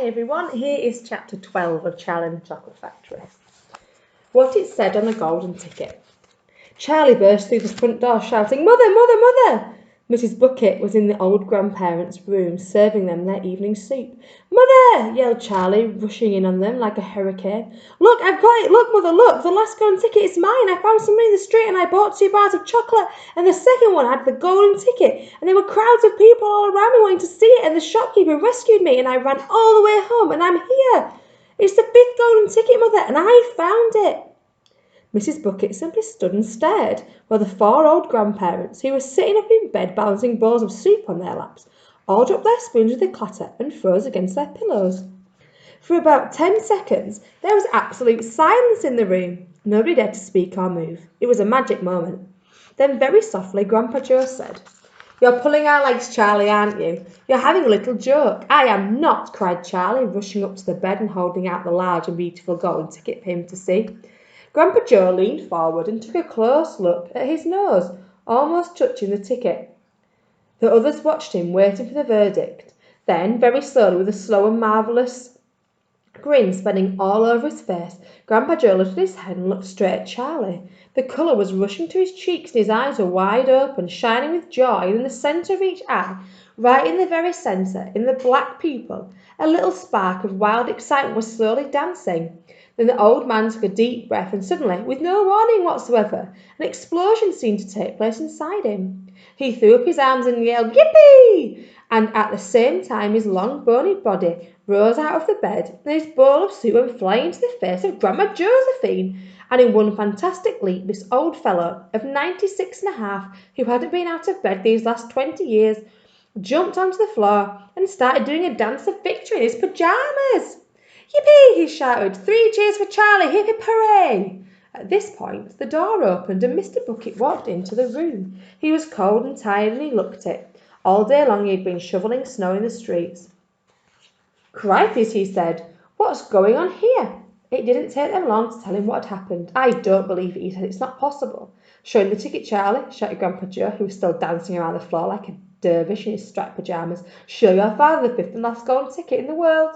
Hi everyone, here is chapter 12 of Charlie and the Chocolate Factory. What it said on the golden ticket. Charlie burst through the front door shouting, "Mother, mother, mother!" Mrs. Bucket was in the old grandparents' room serving them their evening soup. "Mother!" yelled Charlie, rushing in on them like a hurricane. "Look, I've got it! Look, mother, look! The last golden ticket is mine! I found somebody in the street and I bought 2 bars of chocolate and the second one had the golden ticket and there were crowds of people all around me wanting to see it and the shopkeeper rescued me and I ran all the way home and I'm here! It's the 5th golden ticket, mother, and I found it!" Mrs. Bucket simply stood and stared, while the 4 old grandparents, who were sitting up in bed balancing bowls of soup on their laps, all dropped their spoons with a clatter and froze against their pillows. For about 10 seconds, there was absolute silence in the room. Nobody dared to speak or move. It was a magic moment. Then very softly, Grandpa Joe said, "You're pulling our legs, Charlie, aren't you? You're having a little joke." "I am not," cried Charlie, rushing up to the bed and holding out the large and beautiful golden ticket for him to see. Grandpa Joe leaned forward and took a close look at his nose, almost touching the ticket. The others watched him, waiting for the verdict. Then, very slowly, with a slow and marvellous grin spreading all over his face, Grandpa Joe lifted his head and looked straight at Charlie. The colour was rushing to his cheeks and his eyes were wide open, shining with joy, and in the centre of each eye, right in the very centre, in the black pupil, a little spark of wild excitement was slowly dancing. Then the old man took a deep breath and suddenly, with no warning whatsoever, an explosion seemed to take place inside him. He threw up his arms and yelled, "Yippee!" And at the same time his long bony body rose out of the bed and his bowl of soup went flying into the face of Grandma Josephine. And in one fantastic leap, this old fellow of 96 and a half, who hadn't been out of bed these last 20 years, jumped onto the floor and started doing a dance of victory in his pyjamas. "Yippee!" he shouted. "3 cheers for Charlie! Hip hip hooray!" At this point, the door opened and Mr. Bucket walked into the room. He was cold and tired and he looked it. All day long he had been shovelling snow in the streets. "Crikey," he said. "What's going on here?" It didn't take them long to tell him what had happened. "I don't believe it," he said. "It's not possible." "Show him the ticket, Charlie," shouted Grandpa Joe, who was still dancing around the floor like a dervish in his striped pyjamas. "Show your father the 5th and last golden ticket in the world."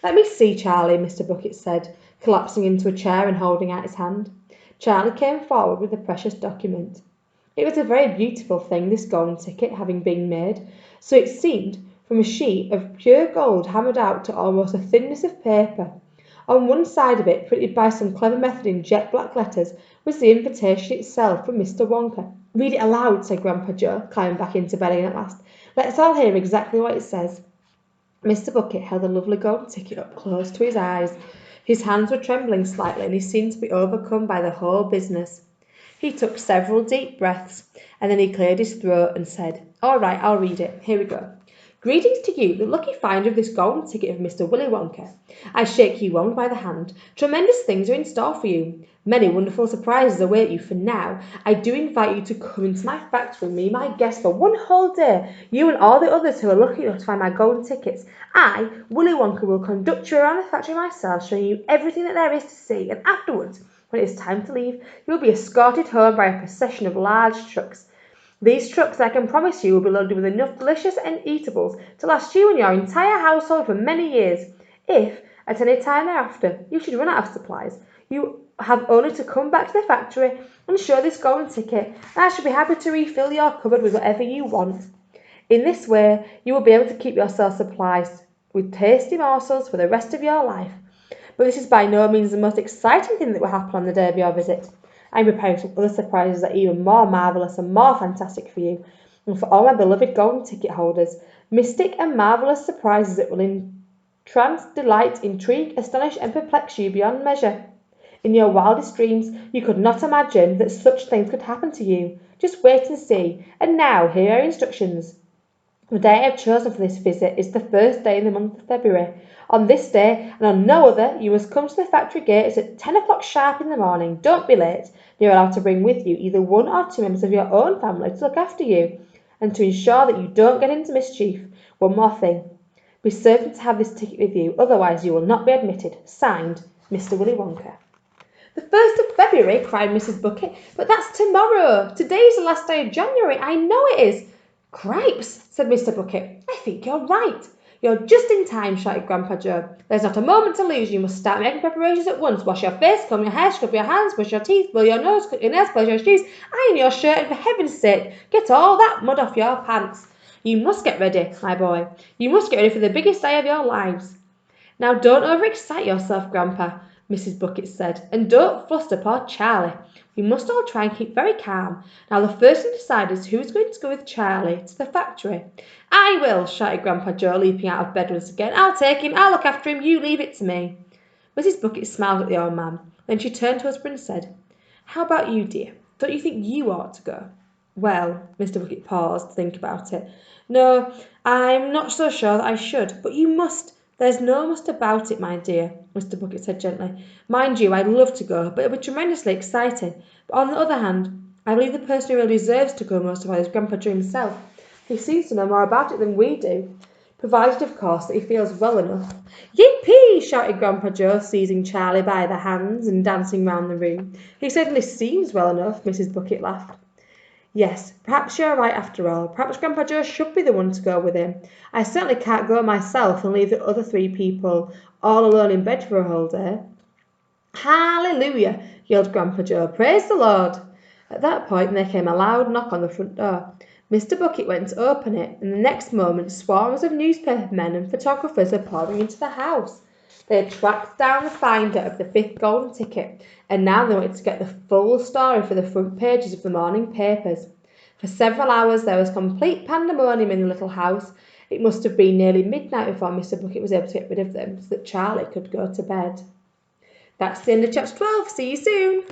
"Let me see, Charlie," Mr. Bucket said, collapsing into a chair and holding out his hand. Charlie came forward with the precious document. It was a very beautiful thing, this golden ticket, having been made, so it seemed, from a sheet of pure gold hammered out to almost a thinness of paper. On one side of it, printed by some clever method in jet black letters, was the invitation itself from Mr. Wonka. "Read it aloud," said Grandpa Joe, climbing back into bed again at last. "Let's all hear exactly what it says." Mr. Bucket held the lovely golden ticket up close to his eyes. His hands were trembling slightly and he seemed to be overcome by the whole business. He took several deep breaths and then he cleared his throat and said, "All right, I'll read it. Here we go. Greetings to you, the lucky finder of this golden ticket of Mr. Willy Wonka. I shake you Wong by the hand. Tremendous things are in store for you. Many wonderful surprises await you. For now, I do invite you to come into my factory and be my guest for one whole day. You and all the others who are lucky enough to find my golden tickets. I, Willy Wonka, will conduct you around the factory myself, showing you everything that there is to see. And afterwards, when it is time to leave, you will be escorted home by a procession of large trucks. These trucks, I can promise you, will be loaded with enough delicious and eatables to last you and your entire household for many years. If, at any time thereafter, you should run out of supplies, you have only to come back to the factory and show this golden ticket, and I shall be happy to refill your cupboard with whatever you want. In this way, you will be able to keep yourself supplied with tasty morsels for the rest of your life. But this is by no means the most exciting thing that will happen on the day of your visit. I am preparing some other surprises that are even more marvellous and more fantastic for you, and for all my beloved golden ticket holders. Mystic and marvellous surprises that will entrance, delight, intrigue, astonish and perplex you beyond measure. In your wildest dreams, you could not imagine that such things could happen to you. Just wait and see. And now, here are instructions. The day I have chosen for this visit is the first day in the month of February. On this day, and on no other, you must come to the factory gates at 10 o'clock sharp in the morning. Don't be late. You're allowed to bring with you either 1 or 2 members of your own family to look after you, and to ensure that you don't get into mischief. One more thing. Be certain to have this ticket with you, otherwise you will not be admitted. Signed, Mr. Willy Wonka. "The 1st of February, cried Mrs. Bucket. "But that's tomorrow. Today's the last day of January. I know it is." "Cripes," said Mr. Bucket. "I think you're right. You're just in time, shouted Grandpa Joe. There's not a moment to lose. You must start making preparations at once. Wash your face, comb your hair, scrub your hands, brush your teeth, blow your nose, cut your nails, polish your shoes, iron your shirt, and for heaven's sake, get all that mud off your pants. You must get ready, my boy. You must get ready for the biggest day of your lives. Now don't overexcite yourself, Grandpa, Mrs. Bucket said, and don't fluster poor Charlie. We must all try and keep very calm. Now the first thing to decide is who's going to go with Charlie to the factory. I will, shouted Grandpa Joe, leaping out of bed once again. I'll take him, I'll look after him, you leave it to me. Mrs. Bucket smiled at the old man. Then she turned to her husband and said, How about you, dear? Don't you think you ought to go? Well, Mr. Bucket paused to think about it. No, I'm not so sure that I should, but you must. There's no must about it, my dear, Mr. Bucket said gently. Mind you, I'd love to go, but it'll be tremendously exciting. But on the other hand, I believe the person who really deserves to go most of all is Grandpa Joe himself. He seems to know more about it than we do, provided, of course, that he feels well enough. Yippee! Shouted Grandpa Joe, seizing Charlie by the hands and dancing round the room. He certainly seems well enough, Mrs. Bucket laughed. Yes, perhaps you're right after all. Perhaps Grandpa Joe should be the one to go with him. I certainly can't go myself and leave the other 3 people all alone in bed for a whole day. Hallelujah, yelled Grandpa Joe. Praise the Lord. At that point there came a loud knock on the front door. Mr. Bucket went to open it, and the next moment swarms of newspaper men and photographers were pouring into the house. They had tracked down the finder of the 5th golden ticket, and now they wanted to get the full story for the front pages of the morning papers. For several hours there was complete pandemonium in the little house. It must have been nearly midnight before Mr. Bucket was able to get rid of them, so that Charlie could go to bed. That's the end of chapter 12. See you soon.